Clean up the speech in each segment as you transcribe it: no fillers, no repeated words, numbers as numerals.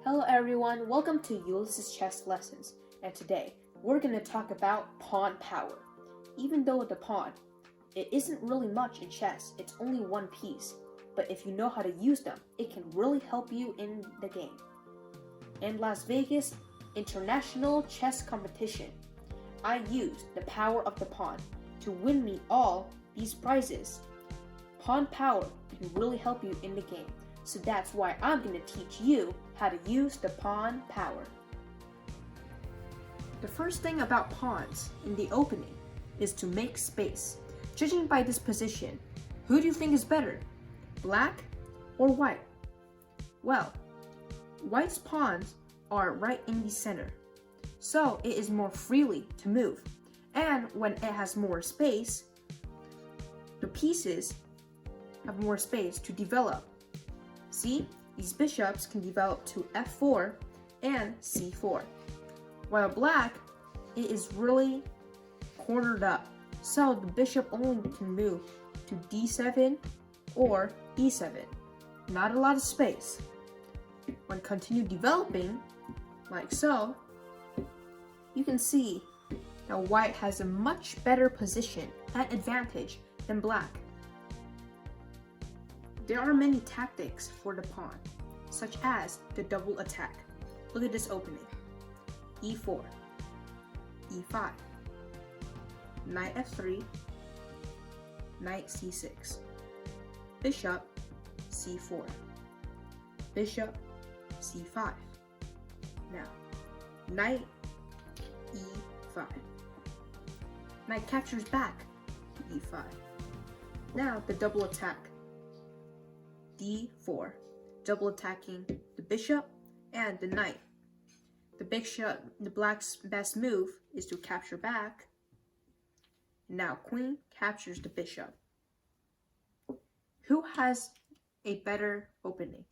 Hello everyone, welcome to Ulysses Chess Lessons, and today we're going to talk about pawn power. Even though the pawn, it isn't really much in chess, it's only one piece, but if you know how to use them, it can really help you in the game. In Las Vegas International Chess Competition, I used the power of the pawn to win me all these prizes. Pawn power can really help you in the game. So that's why I'm going to teach you how to use the pawn power. The first thing about pawns in the opening is to make space. Judging by this position, who do you think is better, black or white? Well, white's pawns are right in the center, so it is more freely to move. And when it has more space, the pieces have more space to develop. See, these bishops can develop to f4 and c4. While black, it is really cornered up, so the bishop only can move to d7 or e7. Not a lot of space. When continue developing, like so, you can see that white has a much better position and advantage than black. There are many tactics for the pawn, such as the double attack. Look at this opening. e4, e5, knight f3, knight c6, bishop c4, bishop c5. Now, knight e5. Knight captures back to e5. Now the double attack. d4, double attacking the bishop and the knight. The black's best move is to capture back. Now queen captures the bishop. Who has a better opening?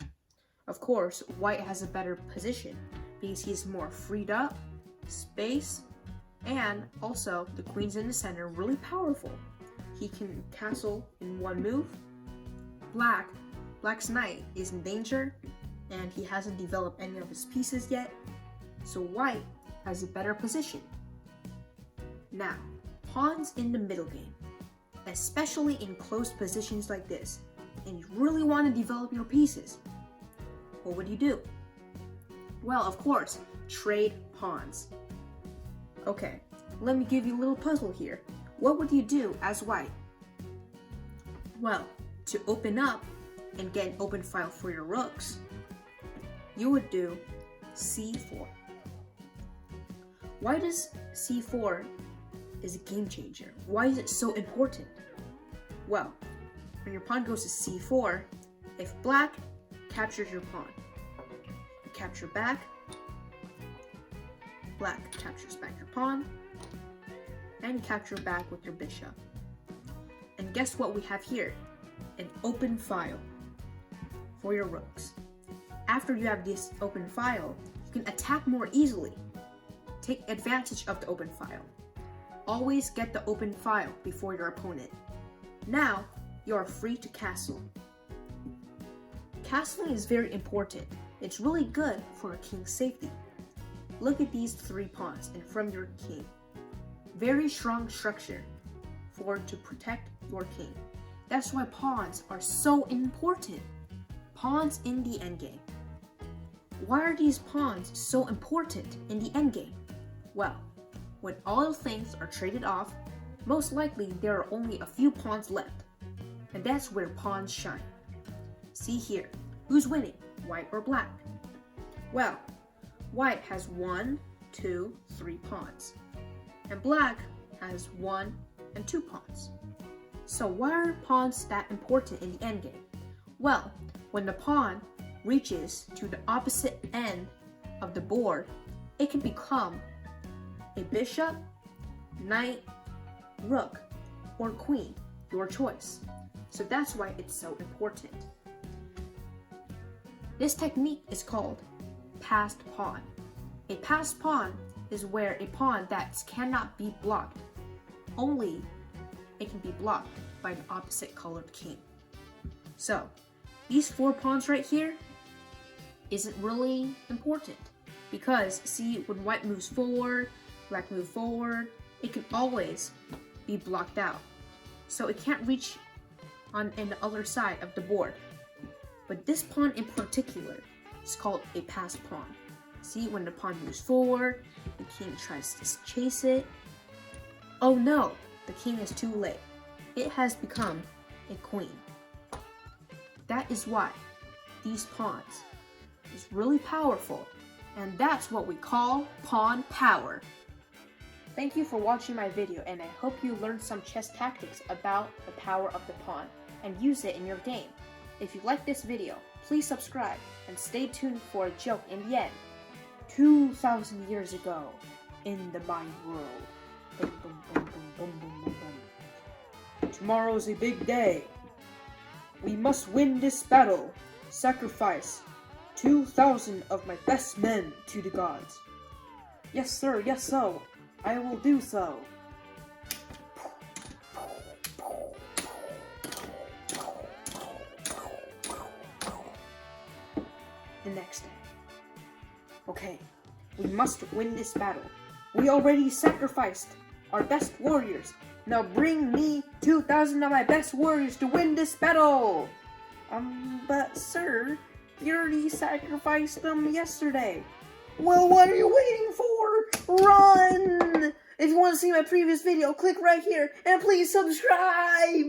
Of course, white has a better position because he's more freed up, space, and also the queen's in the center, really powerful. He can castle in one move. Black's knight is in danger, and he hasn't developed any of his pieces yet, so white has a better position. Now, pawns in the middle game, especially in close positions like this, and you really want to develop your pieces. What would you do? Well, of course, trade pawns. Okay, let me give you a little puzzle here. What would you do as white? Well, to open up and get an open file for your rooks, you would do c4. Why does c4 is a game changer? Why is it so important? Well, when your pawn goes to c4, if black captures your pawn, you capture back, black captures back your pawn, and you capture back with your bishop. And guess what we have here? An open file for your rooks. After you have this open file, you can attack more easily. Take advantage of the open file. Always get the open file before your opponent. Now, you are free to castle. Castling is very important. It's really good for a king's safety. Look at these three pawns in front of your king. Very strong structure to protect your king. That's why pawns are so important. Pawns in the endgame. Why are these pawns so important in the endgame? Well, when all the things are traded off, most likely there are only a few pawns left. And that's where pawns shine. See here, who's winning, white or black? Well, white has 1, 2, 3 pawns. And black has 1 and 2 pawns. So why are pawns that important in the endgame? Well, when the pawn reaches to the opposite end of the board, it can become a bishop, knight, rook, or queen, your choice. So that's why it's so important. This technique is called passed pawn. A passed pawn is where a pawn that cannot be blocked, only it can be blocked by the opposite colored king. So, these 4 pawns right here, isn't really important. Because, see, when white moves forward, black moves forward, it can always be blocked out. So it can't reach on the other side of the board. But this pawn in particular is called a pass pawn. See, when the pawn moves forward, the king tries to chase it. Oh no, the king is too late. It has become a queen. That is why these pawns is really powerful, and that's what we call pawn power. Thank you for watching my video, and I hope you learned some chess tactics about the power of the pawn and use it in your game. If you like this video, please subscribe and stay tuned for a joke in the end. 2,000 years ago, in the mind world. Boom, boom, boom, boom, boom, boom, boom, boom. Tomorrow's a big day. We must win this battle. Sacrifice 2,000 of my best men to the gods. Yes, sir, yes, so. I will do so. The next day. Okay, we must win this battle. We already sacrificed our best warriors. Now bring me 2,000 of my best warriors to win this battle. But sir, you already sacrificed them yesterday. Well, what are you waiting for? Run! If you want to see my previous video, click right here and please subscribe!